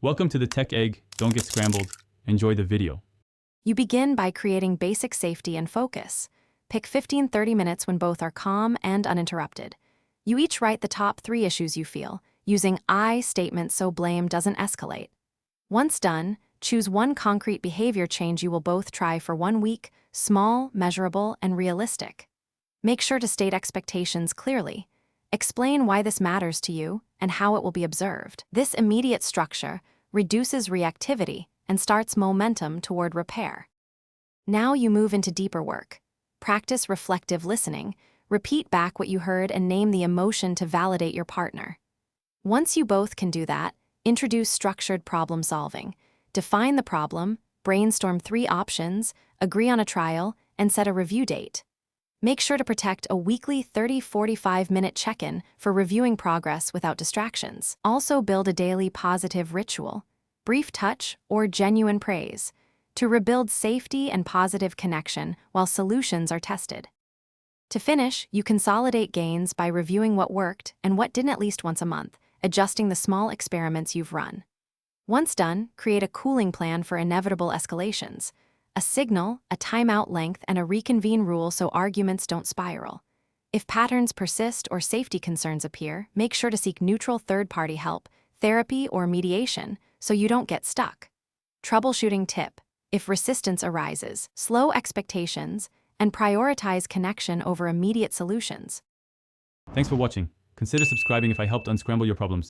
Welcome to the Tech Egg. Don't get scrambled. Enjoy the video. You begin by creating basic safety and focus. Pick 15-30 minutes when both are calm and uninterrupted. You each write the top 3 issues you feel, using I statements so blame doesn't escalate. Once done, choose one concrete behavior change you will both try for 1 week, small, measurable, and realistic. Make sure to state expectations clearly. Explain why this matters to you and how it will be observed. This immediate structure reduces reactivity and starts momentum toward repair. Now you move into deeper work. Practice reflective listening, repeat back what you heard and name the emotion to validate your partner. Once you both can do that, introduce structured problem solving. Define the problem, brainstorm 3 options, agree on a trial, and set a review date. Make sure to protect a weekly 30-45-minute check-in for reviewing progress without distractions. Also build a daily positive ritual, brief touch or genuine praise, to rebuild safety and positive connection while solutions are tested. To finish, you consolidate gains by reviewing what worked and what didn't at least once a month, adjusting the small experiments you've run. Once done, create a cooling plan for inevitable escalations. A signal, a timeout length, and a reconvene rule so arguments don't spiral. If patterns persist or safety concerns appear, make sure to seek neutral third-party help, therapy, or mediation so you don't get stuck. Troubleshooting tip: if resistance arises, slow expectations and prioritize connection over immediate solutions. Thanks for watching. Consider subscribing if I helped unscramble your problems.